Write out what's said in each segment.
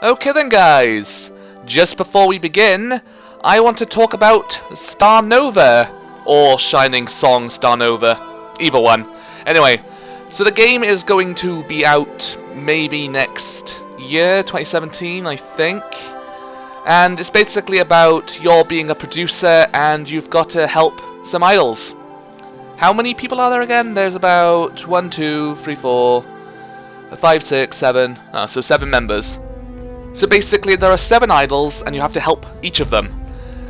Okay then guys, just before we begin, I want to talk about Star Nova, or Shining Song Star Nova, either one. Anyway, so the game is going to be out maybe next year, 2017 I think, and it's basically about you're being a producer and you've got to help some idols. How many people are there again? There's about 1, 2, 3, 4, 5, 6, 7, so 7 members. So basically there are 7 idols and you have to help each of them.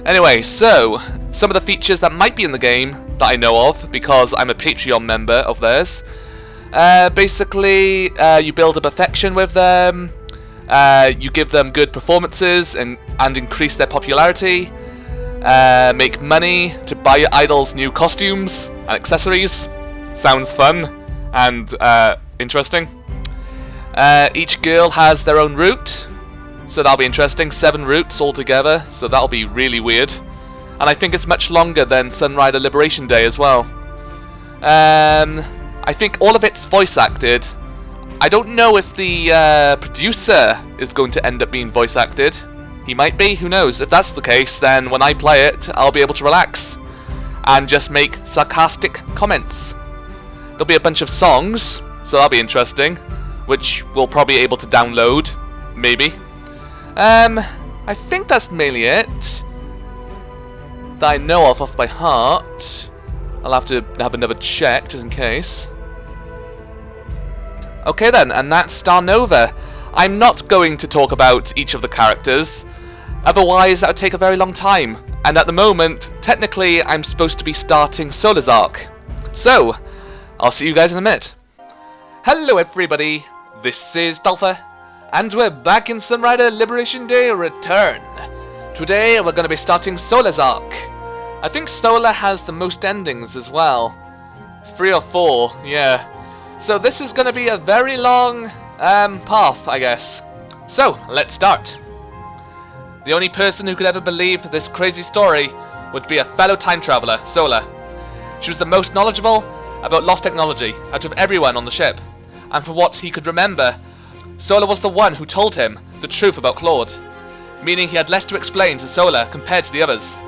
Anyway, so some of the features that might be in the game that I know of, because I'm a Patreon member of theirs. Basically, you build up affection with them, you give them good performances and increase their popularity, make money to buy your idols new costumes and accessories. Sounds fun and interesting. Each girl has their own route. So that'll be interesting, 7 routes altogether, so that'll be really weird. And I think it's much longer than Sunrider Liberation Day as well. I think all of it's voice acted. I don't know if the producer is going to end up being voice acted. He might be, who knows. If that's the case, then when I play it, I'll be able to relax and just make sarcastic comments. There'll be a bunch of songs, so that'll be interesting, which we'll probably be able to download, maybe. I think that's mainly it that I know of off by heart. I'll have to have another check just in case. Okay then, and that's Star Nova. I'm not going to talk about each of the characters, otherwise that would take a very long time. And at the moment, technically, I'm supposed to be starting Sola's arc. So, I'll see you guys in a minute. Hello everybody, this is Dolpha. And we're back in Sunrider Liberation Day Return. Today we're going to be starting Sola's arc. I think Sola has the most endings as well. 3 or 4, yeah. So this is going to be a very long path, I guess. So, let's start. The only person who could ever believe this crazy story would be a fellow time traveler, Sola. She was the most knowledgeable about lost technology out of everyone on the ship. And for what he could remember, Sola was the one who told him the truth about Claude, meaning he had less to explain to Sola compared to the others.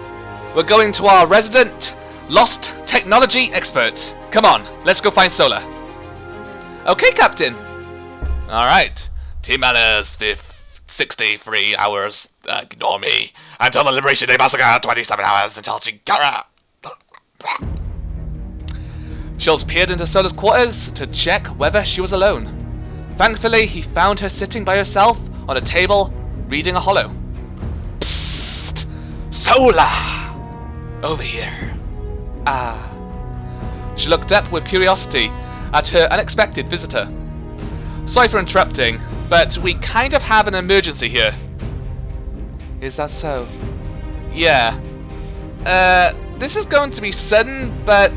We're going to our resident lost technology expert. Come on, let's go find Sola. Okay, Captain. Alright. T-minus 63 hours. Ignore me. Until the Liberation Day Massacre, 27 hours until Chikara. Shields peered into Sola's quarters to check whether she was alone. Thankfully, he found her sitting by herself on a table, reading a holo. Psst! Sola! Over here. Ah. She looked up with curiosity at her unexpected visitor. Sorry for interrupting, but we kind of have an emergency here. Is that so? Yeah. This is going to be sudden, but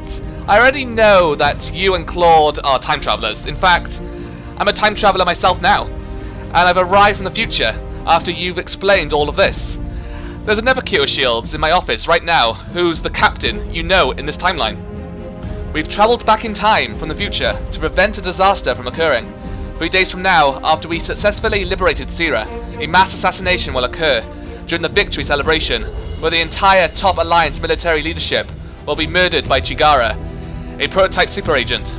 I already know that you and Claude are time travelers. In fact, I'm a time traveler myself now, and I've arrived from the future after you've explained all of this. There's a Navigator Shields in my office right now who's the captain you know in this timeline. We've travelled back in time from the future to prevent a disaster from occurring. 3 days from now, after we successfully liberated Sierra, a mass assassination will occur during the victory celebration, where the entire top Alliance military leadership will be murdered by Chigara, a prototype super agent.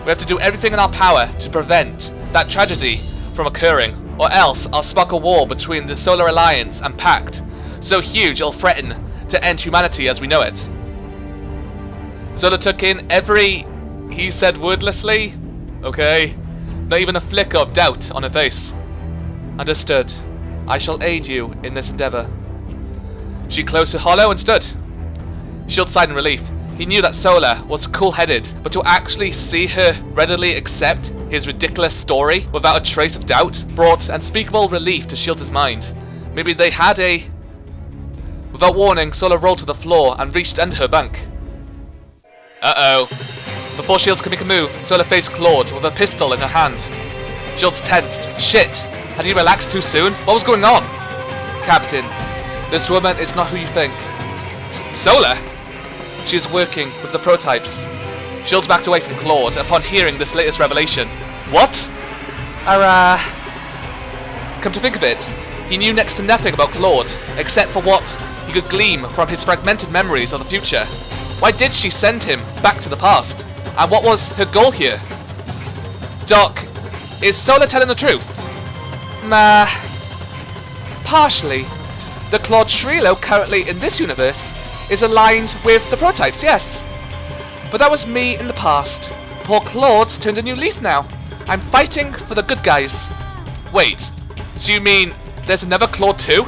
We have to do everything in our power to prevent that tragedy from occurring, or else I'll spark a war between the Solar Alliance and Pact, so huge it'll threaten to end humanity as we know it. Sola took in every he said wordlessly. Okay, not even a flicker of doubt on her face. Understood. I shall aid you in this endeavour. She closed her holo and stood. Shield sighed in relief. He knew that Sola was cool-headed, but to actually see her readily accept his ridiculous story without a trace of doubt brought unspeakable relief to Shield's mind. Maybe they had a... Without warning, Sola rolled to the floor and reached under her bunk. Uh-oh. Before Shields could make a move, Sola faced Claude with a pistol in her hand. Shields tensed. Shit! Had he relaxed too soon? What was going on? Captain, this woman is not who you think. Sola? She is working with the prototypes. Shields backed away from Claude upon hearing this latest revelation. What? Come to think of it, he knew next to nothing about Claude, except for what he could glean from his fragmented memories of the future. Why did she send him back to the past? And what was her goal here? Doc, is Sola telling the truth? Partially. The Claude Shrilo currently in this universe is aligned with the prototypes, yes. But that was me in the past. Poor Claude's turned a new leaf now. I'm fighting for the good guys. Wait, so you mean there's another Claude too?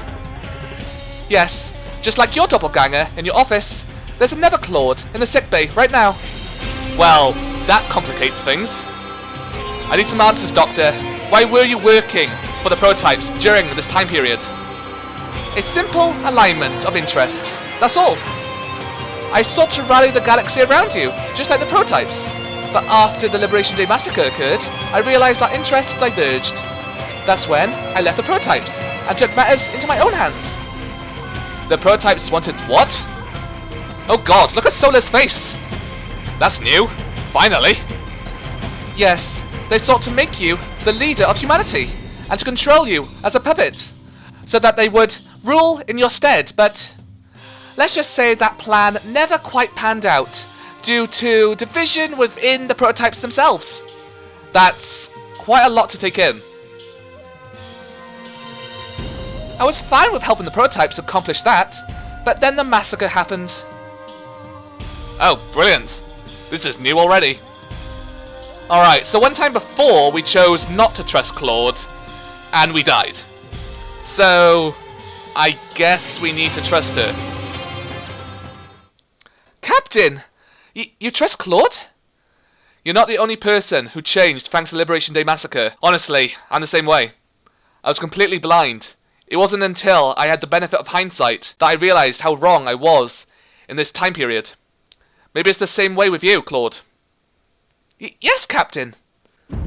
Yes, just like your doppelganger in your office, there's another Claude in the sickbay right now. Well, that complicates things. I need some answers, Doctor. Why were you working for the prototypes during this time period? A simple alignment of interests, that's all. I sought to rally the galaxy around you, just like the prototypes. But after the Liberation Day massacre occurred, I realized our interests diverged. That's when I left the prototypes and took matters into my own hands. The prototypes wanted what? Oh god, look at Sola's face! That's new. Finally. Yes, they sought to make you the leader of humanity and to control you as a puppet, so that they would rule in your stead, but let's just say that plan never quite panned out due to division within the prototypes themselves. That's quite a lot to take in. I was fine with helping the prototypes accomplish that, but then the massacre happened. Oh, brilliant. This is new already. Alright, so one time before we chose not to trust Claude, and we died. So, I guess we need to trust her. Captain! You trust Claude? You're not the only person who changed thanks to the Liberation Day massacre. Honestly, I'm the same way. I was completely blind. It wasn't until I had the benefit of hindsight that I realized how wrong I was in this time period. Maybe it's the same way with you, Claude. Yes, Captain.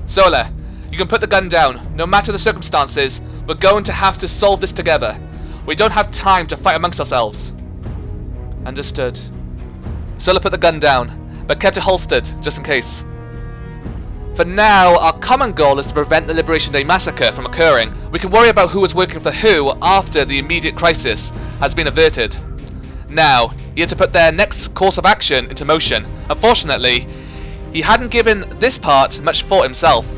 Sola, you can put the gun down. No matter the circumstances, we're going to have to solve this together. We don't have time to fight amongst ourselves. Understood. Sola put the gun down, but kept it holstered, just in case. For now, our common goal is to prevent the Liberation Day massacre from occurring. We can worry about who was working for who after the immediate crisis has been averted. Now, he had to put their next course of action into motion. Unfortunately, he hadn't given this part much thought himself.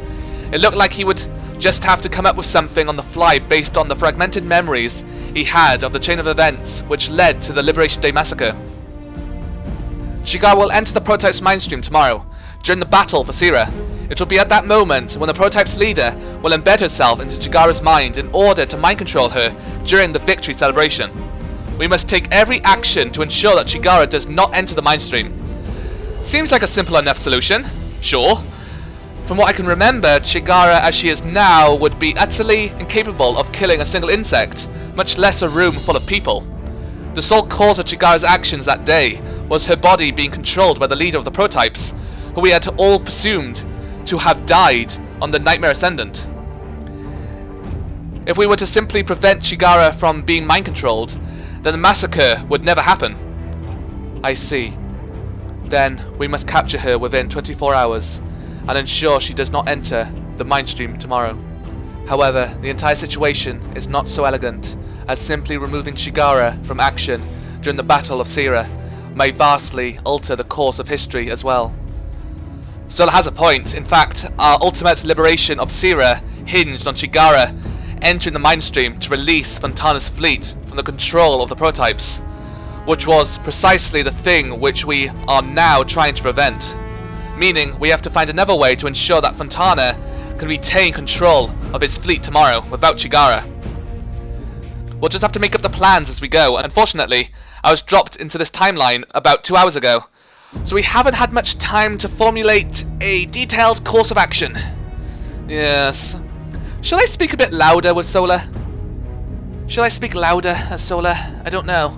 It looked like he would just have to come up with something on the fly based on the fragmented memories he had of the chain of events which led to the Liberation Day massacre. Chigara will enter the prototype's mindstream tomorrow, during the battle for Sira. It will be at that moment when the prototype's leader will embed herself into Chigara's mind in order to mind control her during the victory celebration. We must take every action to ensure that Chigara does not enter the mindstream. Seems like a simple enough solution, sure. From what I can remember, Chigara as she is now would be utterly incapable of killing a single insect, much less a room full of people. The sole cause of Chigara's actions that day was her body being controlled by the leader of the prototypes, who we had all presumed to have died on the Nightmare Ascendant. If we were to simply prevent Chigara from being mind-controlled, then the massacre would never happen. I see. Then we must capture her within 24 hours and ensure she does not enter the mindstream tomorrow. However, the entire situation is not so elegant, as simply removing Chigara from action during the Battle of Sira may vastly alter the course of history as well. Sola has a point. In fact, our ultimate liberation of Sira hinged on Chigara entering the mindstream to release Fontana's fleet from the control of the prototypes, which was precisely the thing which we are now trying to prevent. Meaning, we have to find another way to ensure that Fontana can retain control of his fleet tomorrow without Chigara. We'll just have to make up the plans as we go. Unfortunately, I was dropped into this timeline about 2 hours ago, so we haven't had much time to formulate a detailed course of action. Yes. Shall I speak a bit louder with Sola? Shall I speak louder as Sola? I don't know.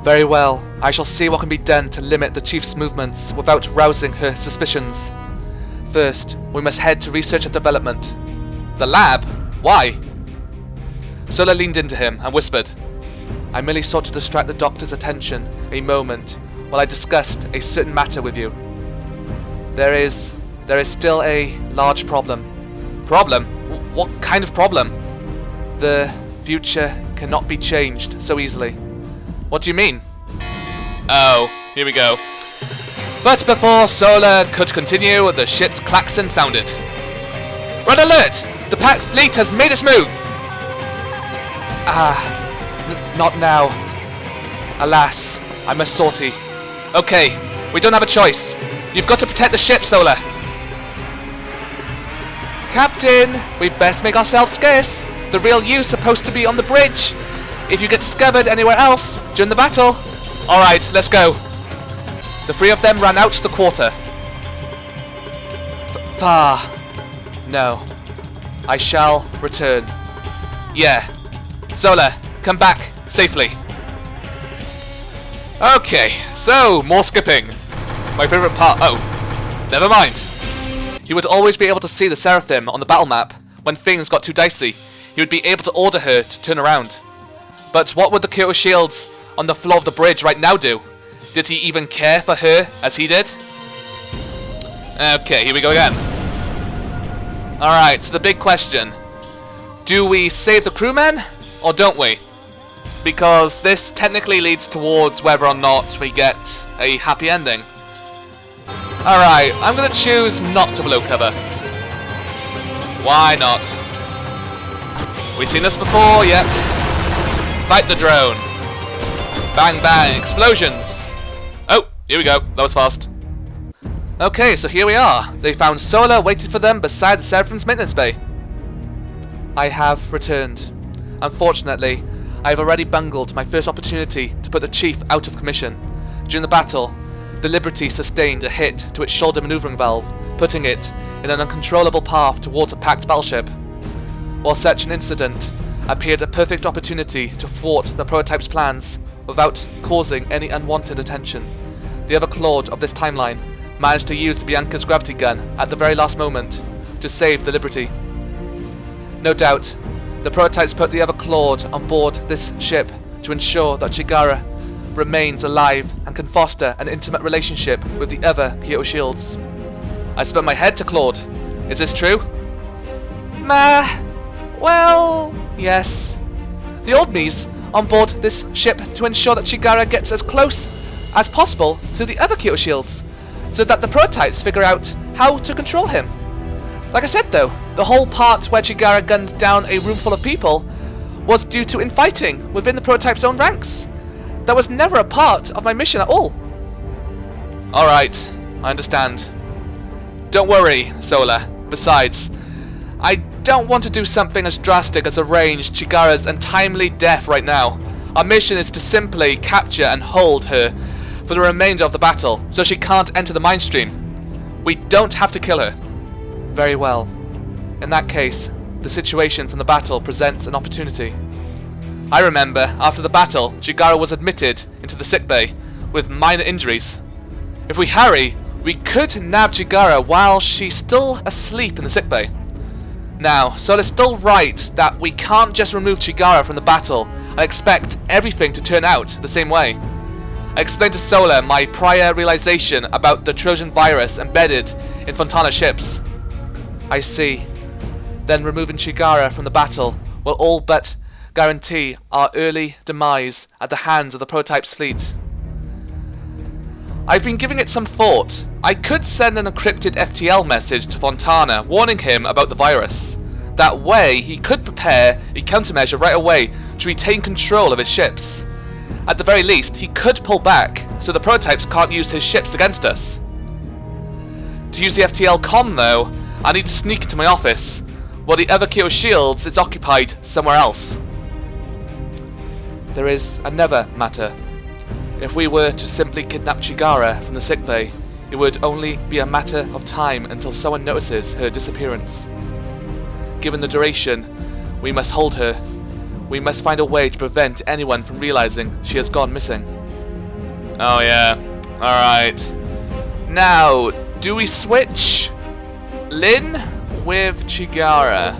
Very well. I shall see what can be done to limit the Chief's movements without rousing her suspicions. First, we must head to research and development. The lab? Why? Sola leaned into him and whispered, I merely sought to distract the doctor's attention a moment while I discussed a certain matter with you. There is still a large problem. Problem? What kind of problem? The future cannot be changed so easily. What do you mean? Oh, here we go. But before Sola could continue, the ship's klaxon sounded. Red alert! The packed fleet has made its move! Not now. Alas, I'm a sortie. Okay, we don't have a choice. You've got to protect the ship, Sola. Captain, we best make ourselves scarce. The real you's supposed to be on the bridge. If you get discovered anywhere else during the battle... Alright, let's go. The three of them ran out to the quarter. Far. No. I shall return. Yeah. Sola, come back safely. Okay, so more skipping. My favourite part. Oh, never mind. He would always be able to see the Seraphim on the battle map. When things got too dicey, he would be able to order her to turn around. But what would the Kyoto shields on the floor of the bridge right now do? Did he even care for her as he did? Okay, here we go again. Alright, so the big question. Do we save the crewmen, or don't we? Because this technically leads towards whether or not we get a happy ending. Alright, I'm gonna choose not to blow cover. Why not? We've seen this before, yep. Fight the drone. Bang bang, explosions. Oh, here we go, that was fast. Okay, so here we are. They found Sola waiting for them beside the Seraphim's maintenance bay. I have returned. Unfortunately, I have already bungled my first opportunity to put the Chief out of commission. During the battle, the Liberty sustained a hit to its shoulder maneuvering valve, putting it in an uncontrollable path towards a packed battleship. While such an incident appeared a perfect opportunity to thwart the prototype's plans without causing any unwanted attention, the other Claude of this timeline managed to use the Bianca's gravity gun at the very last moment to save the Liberty. No doubt, the prototypes put the other Claude on board this ship to ensure that Chigara remains alive and can foster an intimate relationship with the other Kyoto shields. I spun my head to Claude. Is this true? Well, yes. The old me's on board this ship to ensure that Chigara gets as close as possible to the other Kyoto shields, so that the prototypes figure out how to control him. Like I said though, the whole part where Chigara guns down a room full of people was due to infighting within the prototype's own ranks. That was never a part of my mission at all. Alright, I understand. Don't worry, Sola. Besides, I don't want to do something as drastic as arrange Chigara's untimely death right now. Our mission is to simply capture and hold her for the remainder of the battle, so she can't enter the mine stream. We don't have to kill her. Very well. In that case, the situation from the battle presents an opportunity. I remember, after the battle, Chigara was admitted into the sickbay with minor injuries. If we hurry, we could nab Chigara while she's still asleep in the sickbay. Now, Sola's still right that we can't just remove Chigara from the battle and expect everything to turn out the same way. I explained to Sola my prior realization about the Trojan virus embedded in Fontana's ships. I see. Then removing Chigara from the battle will all but guarantee our early demise at the hands of the prototype's fleet. I've been giving it some thought. I could send an encrypted FTL message to Fontana warning him about the virus. That way, he could prepare a countermeasure right away to retain control of his ships. At the very least, he could pull back, so the prototypes can't use his ships against us. To use the FTL comm though, I need to sneak into my office, while the other Kyoto shields is occupied somewhere else. There is another matter. If we were to simply kidnap Chigara from the sickbay, it would only be a matter of time until someone notices her disappearance. Given the duration, we must hold her. We must find a way to prevent anyone from realizing she has gone missing. Oh yeah, alright. Now, do we switch Lin with Chigara?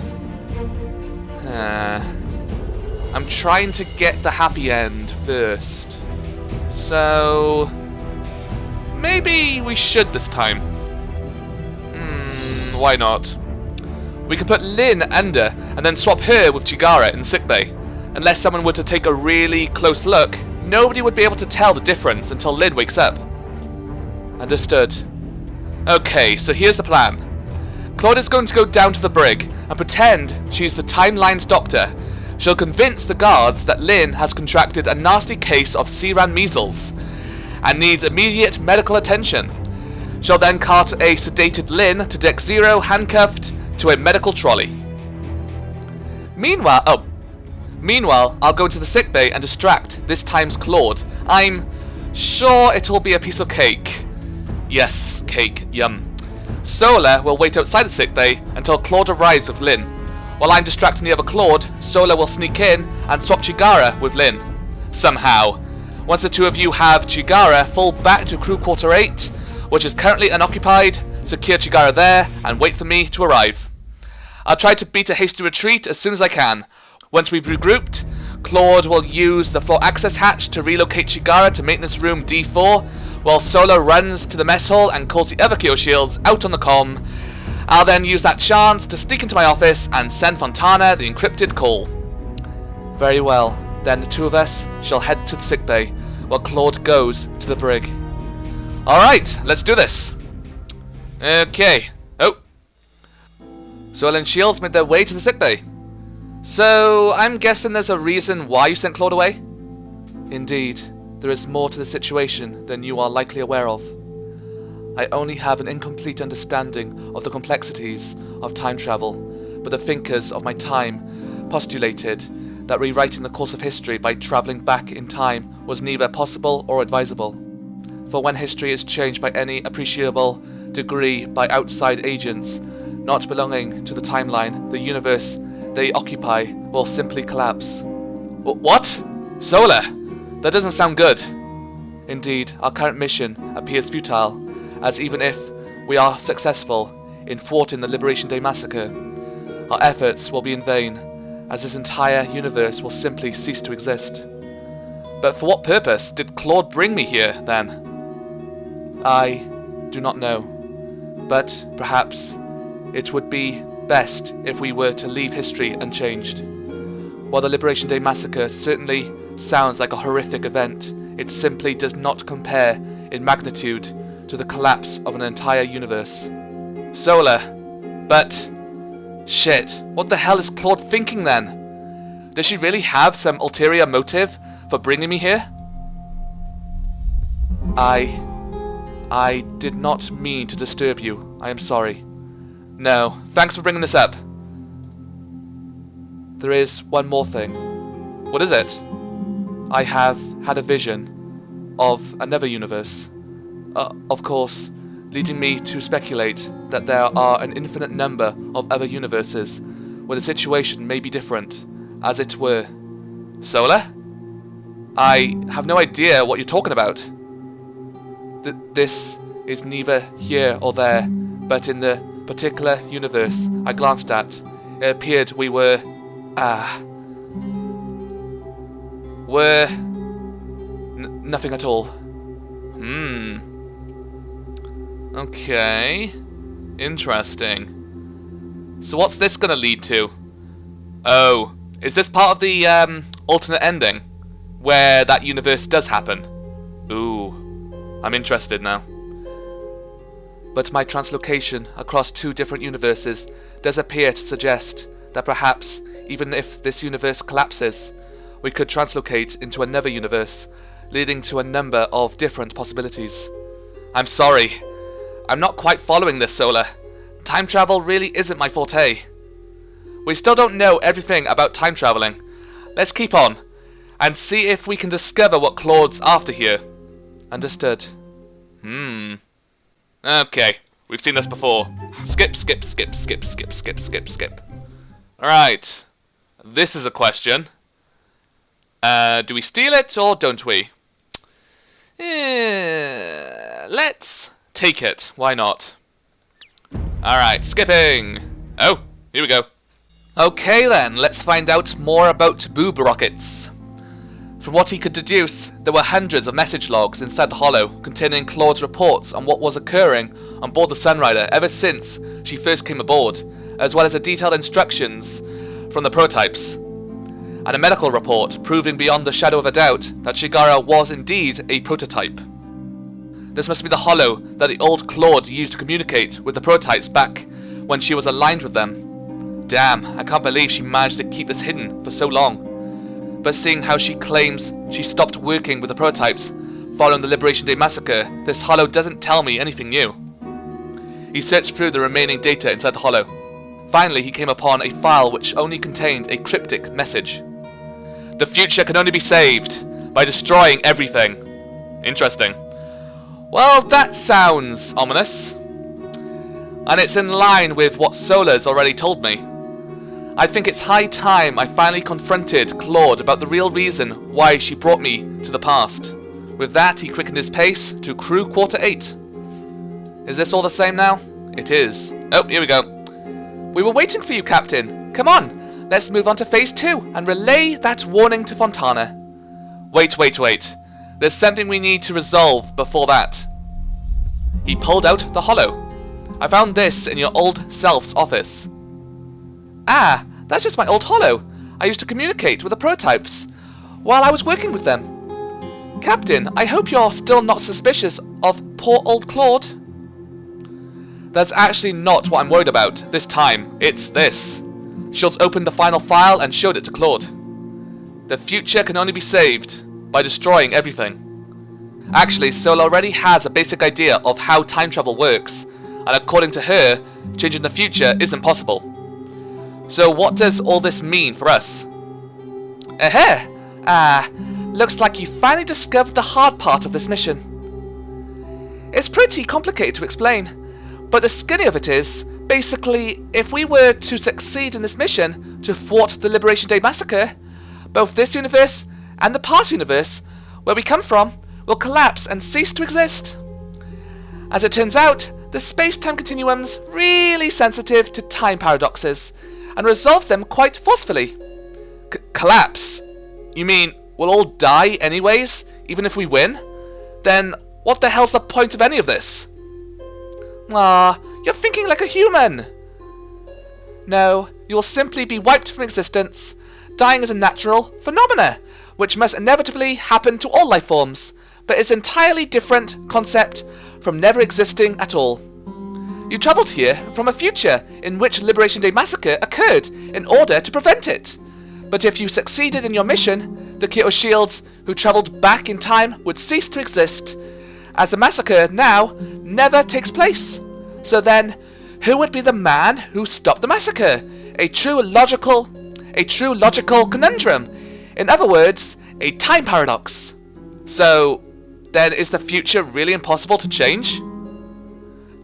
I'm trying to get the happy end first. So, maybe we should this time. Why not? We can put Lynn under and then swap her with Chigara in the sickbay. Unless someone were to take a really close look, nobody would be able to tell the difference until Lynn wakes up. Understood. Okay, so here's the plan. Claude is going to go down to the brig and pretend she's the timeline's doctor. She'll convince the guards that Lynn has contracted a nasty case of Siran measles and needs immediate medical attention. She'll then cart a sedated Lynn to Deck Zero, handcuffed to a medical trolley. Meanwhile, I'll go into the sickbay and distract this time's Claude. I'm sure it'll be a piece of cake. Yes, cake, yum. Sola will wait outside the sickbay until Claude arrives with Lynn. While I'm distracting the other Claude, Sola will sneak in and swap Chigara with Lynn. Somehow. Once the two of you have Chigara, fall back to Crew Quarter 8, which is currently unoccupied, secure Chigara there, and wait for me to arrive. I'll try to beat a hasty retreat as soon as I can. Once we've regrouped, Claude will use the floor access hatch to relocate Chigara to maintenance room D4, while Sola runs to the mess hall and calls the other Kyo shields out on the comm. I'll then use that chance to sneak into my office and send Fontana the encrypted call. Very well, then the two of us shall head to the sickbay, while Claude goes to the brig. Alright, let's do this. Okay. Oh. Sola and Shields made their way to the sickbay. So, I'm guessing there's a reason why you sent Claude away? Indeed, there is more to the situation than you are likely aware of. I only have an incomplete understanding of the complexities of time travel, but the thinkers of my time postulated that rewriting the course of history by travelling back in time was neither possible or advisable. For when history is changed by any appreciable degree by outside agents not belonging to the timeline, the universe they occupy will simply collapse. What? Sola? That doesn't sound good. Indeed, our current mission appears futile, as even if we are successful in thwarting the Liberation Day massacre, our efforts will be in vain, as this entire universe will simply cease to exist. But for what purpose did Claude bring me here, then? I do not know, but perhaps it would be best if we were to leave history unchanged. While the Liberation Day massacre certainly sounds like a horrific event, it simply does not compare in magnitude to the collapse of an entire universe. Sola, but... shit, what the hell is Claude thinking then? Does she really have some ulterior motive for bringing me here? I did not mean to disturb you. I am sorry. No, thanks for bringing this up. There is one more thing. What is it? I have had a vision of another universe. Of course, leading me to speculate that there are an infinite number of other universes where the situation may be different, as it were. Sola? I have no idea what you're talking about. This is neither here or there, but in the particular universe I glanced at, it appeared we were nothing at all. Okay. Interesting. So what's this gonna lead to? Oh, is this part of the alternate ending? Where that universe does happen? Ooh, I'm interested now. But my translocation across two different universes does appear to suggest that perhaps, even if this universe collapses, we could translocate into another universe, leading to a number of different possibilities. I'm sorry. I'm not quite following this, Sola. Time travel really isn't my forte. We still don't know everything about time traveling. Let's keep on, and see if we can discover what Claude's after here. Understood. Okay, we've seen this before. Skip, skip, skip, skip, skip, skip, skip, skip. Alright, this is a question. Do we steal it or don't we? Let's take it, why not? Alright, skipping. Oh, here we go. Okay then, let's find out more about boob rockets. From what he could deduce, there were hundreds of message logs inside the hollow containing Claude's reports on what was occurring on board the Sunrider ever since she first came aboard, as well as the detailed instructions from the prototypes, and a medical report proving beyond the shadow of a doubt that Shigara was indeed a prototype. This must be the holo that the old Claude used to communicate with the prototypes back when she was aligned with them. Damn, I can't believe she managed to keep this hidden for so long. But seeing how she claims she stopped working with the prototypes following the Liberation Day massacre, this holo doesn't tell me anything new. He searched through the remaining data inside the holo. Finally, he came upon a file which only contained a cryptic message. The future can only be saved by destroying everything. Interesting. Well, that sounds ominous. And it's in line with what Sola's already told me. I think it's high time I finally confronted Claude about the real reason why she brought me to the past. With that, he quickened his pace to crew quarter 8. Is this all the same now? It is. Oh, here we go. We were waiting for you, Captain. Come on, let's move on to phase 2 and relay that warning to Fontana. Wait. There's something we need to resolve before that. He pulled out the holo. I found this in your old self's office. Ah, that's just my old holo. I used to communicate with the prototypes while I was working with them. Captain, I hope you're still not suspicious of poor old Claude. That's actually not what I'm worried about this time. It's this. Schultz opened the final file and showed it to Claude. The future can only be saved by destroying everything. Actually, Sola already has a basic idea of how time travel works, and according to her, changing the future isn't possible. So what does all this mean for us? Looks like you finally discovered the hard part of this mission. It's pretty complicated to explain, but the skinny of it is, basically, if we were to succeed in this mission to thwart the Liberation Day massacre, both this universe and the past universe, where we come from, will collapse and cease to exist. As it turns out, the space-time continuum's really sensitive to time paradoxes, and resolves them quite forcefully. Collapse? You mean we'll all die anyways, even if we win? Then what the hell's the point of any of this? Ah, you're thinking like a human! No, you will simply be wiped from existence. Dying is a natural phenomena, which must inevitably happen to all life forms, but is an entirely different concept from never existing at all. You travelled here from a future in which Liberation Day massacre occurred in order to prevent it. But if you succeeded in your mission, the Kyoto Shields who travelled back in time would cease to exist, as the massacre now never takes place. So then, who would be the man who stopped the massacre? A true logical conundrum. In other words, a time paradox. So, then is the future really impossible to change?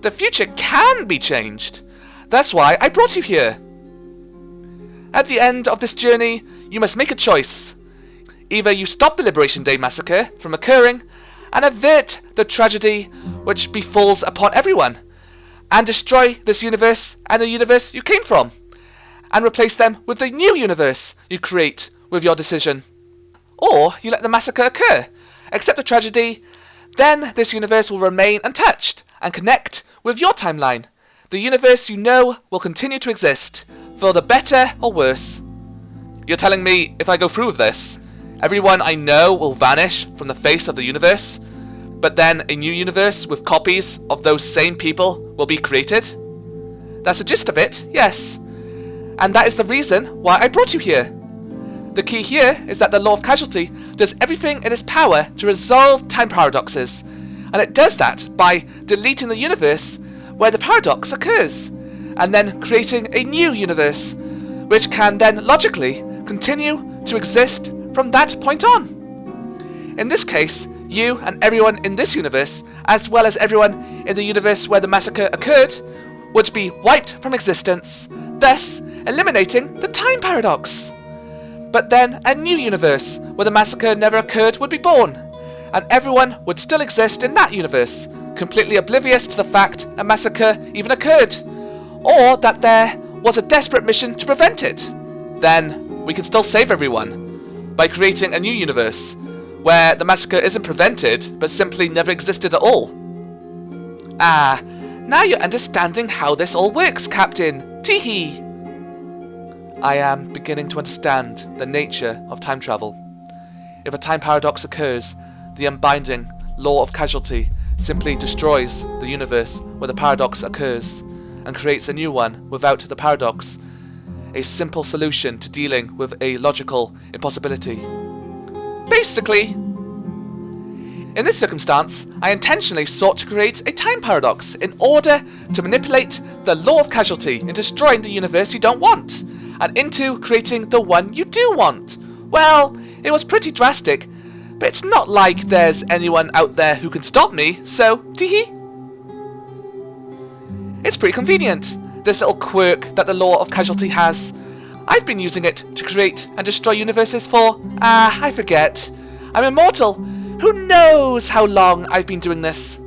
The future can be changed. That's why I brought you here. At the end of this journey, you must make a choice. Either you stop the Liberation Day massacre from occurring and avert the tragedy which befalls upon everyone, and destroy this universe and the universe you came from, and replace them with the new universe you create with your decision. Or you let the massacre occur, accept the tragedy, then this universe will remain untouched and connect with your timeline. The universe you know will continue to exist, for the better or worse. You're telling me if I go through with this, everyone I know will vanish from the face of the universe, but then a new universe with copies of those same people will be created? That's the gist of it, yes. And that is the reason why I brought you here. The key here is that the law of causality does everything in its power to resolve time paradoxes, and it does that by deleting the universe where the paradox occurs, and then creating a new universe, which can then logically continue to exist from that point on. In this case, you and everyone in this universe, as well as everyone in the universe where the massacre occurred, would be wiped from existence, thus eliminating the time paradox. But then a new universe where the massacre never occurred would be born, and everyone would still exist in that universe, completely oblivious to the fact a massacre even occurred, or that there was a desperate mission to prevent it. Then we could still save everyone by creating a new universe where the massacre isn't prevented but simply never existed at all. Ah, now you're understanding how this all works, Captain. Teehee! I am beginning to understand the nature of time travel. If a time paradox occurs, the unbinding law of causality simply destroys the universe where the paradox occurs and creates a new one without the paradox, a simple solution to dealing with a logical impossibility. Basically, in this circumstance, I intentionally sought to create a time paradox in order to manipulate the law of causality in destroying the universe you don't want, and into creating the one you do want. Well, it was pretty drastic, but it's not like there's anyone out there who can stop me, so teehee. It's pretty convenient, this little quirk that the law of causality has. I've been using it to create and destroy universes for, I forget. I'm immortal. Who knows how long I've been doing this?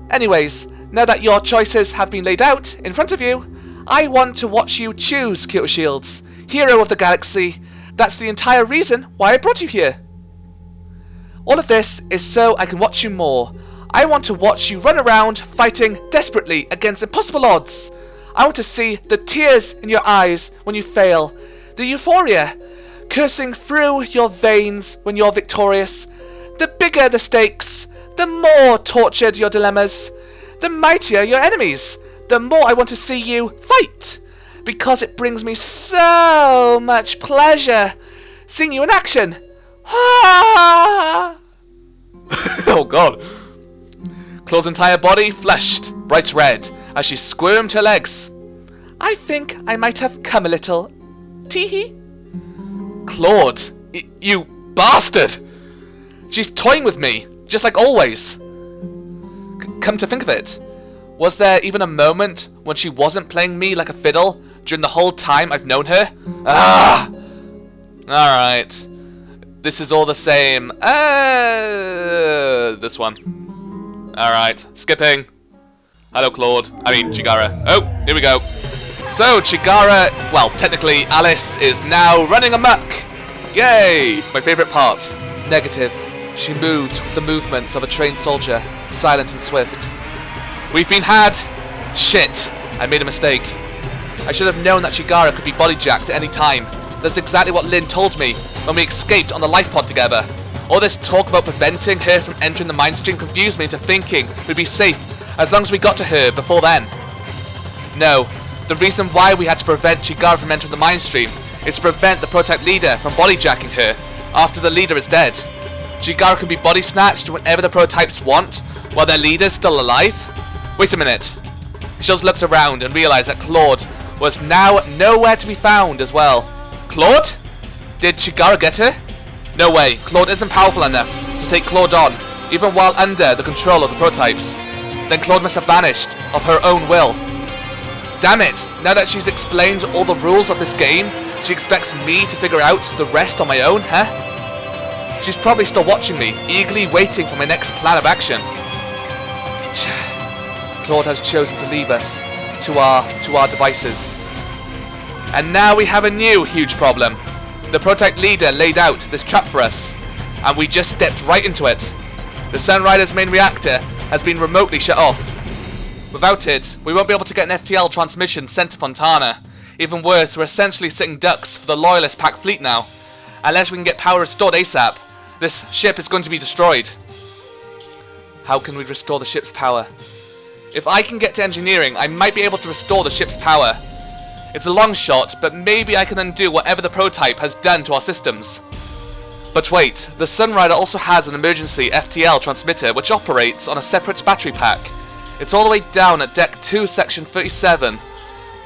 Anyways, now that your choices have been laid out in front of you, I want to watch you choose, Kyoto Shields, hero of the galaxy. That's the entire reason why I brought you here. All of this is so I can watch you more. I want to watch you run around fighting desperately against impossible odds. I want to see the tears in your eyes when you fail, the euphoria coursing through your veins when you're victorious. The bigger the stakes, the more tortured your dilemmas, the mightier your enemies, the more I want to see you fight, because it brings me so much pleasure seeing you in action. Oh god. Claw's entire body flushed bright red as she squirmed her legs. I think I might have come a little. Teehee. Claude, you bastard! She's toying with me, just like always. Come to think of it, was there even a moment when she wasn't playing me like a fiddle during the whole time I've known her? Alright. This is all the same. This one. Alright, skipping. Hello, Claude. I mean, Chigara. Oh, here we go. So, Chigara, well, technically, Alice is now running amok. Yay! My favourite part. Negative. She moved with the movements of a trained soldier, silent and swift. We've been had. Shit. I made a mistake. I should have known that Chigara could be bodyjacked at any time. That's exactly what Lynn told me when we escaped on the life pod together. All this talk about preventing her from entering the mind stream confused me into thinking we'd be safe as long as we got to her before then. No, the reason why we had to prevent Chigara from entering the mind stream is to prevent the prototype leader from bodyjacking her after the leader is dead. Chigara can be body snatched whenever the prototypes want while their leader's still alive. Wait a minute. Shields looked around and realized that Claude was now nowhere to be found as well. Claude? Did Chigara get her? No way, Claude isn't powerful enough to take Claude on, even while under the control of the prototypes. Then Claude must have vanished of her own will. Damn it, now that she's explained all the rules of this game, she expects me to figure out the rest on my own, huh? She's probably still watching me, eagerly waiting for my next plan of action. Claude has chosen to leave us to our devices. And now we have a new huge problem. The prototype leader laid out this trap for us, and we just stepped right into it. The Sunrider's main reactor has been remotely shut off. Without it, we won't be able to get an FTL transmission sent to Fontana. Even worse, we're essentially sitting ducks for the Loyalist Pack fleet now. Unless we can get power restored ASAP, this ship is going to be destroyed. How can we restore the ship's power? If I can get to engineering, I might be able to restore the ship's power. It's a long shot, but maybe I can undo whatever the prototype has done to our systems. But wait, the Sunrider also has an emergency FTL transmitter which operates on a separate battery pack. It's all the way down at Deck 2, Section 37.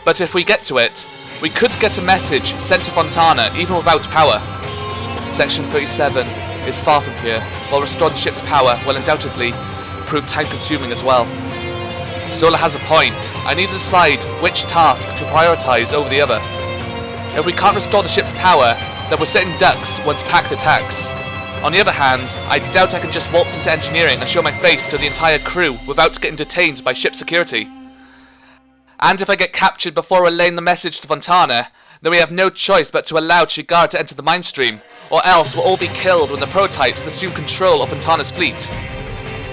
But if we get to it, we could get a message sent to Fontana even without power. Section 37 is far from here, while restoring the ship's power will undoubtedly prove time-consuming as well. Sola has a point. I need to decide which task to prioritize over the other. If we can't restore the ship's power, then we're sitting ducks once Pact attacks. On the other hand, I doubt I can just waltz into engineering and show my face to the entire crew without getting detained by ship security. And if I get captured before relaying the message to Fontana, then we have no choice but to allow Chigara to enter the mind stream, or else we'll all be killed when the prototypes assume control of Fontana's fleet.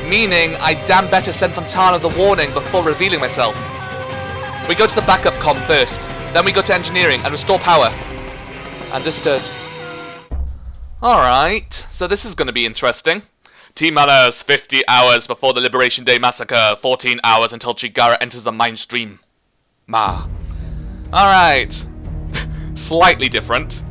Meaning, I damn better send Fontana the warning before revealing myself. We go to the backup comm first. Then we go to engineering and restore power. Understood. Alright, so this is going to be interesting. T-minus 50 hours before the Liberation Day massacre. 14 hours until Chigara enters the mind stream. Ma. Alright. Slightly different.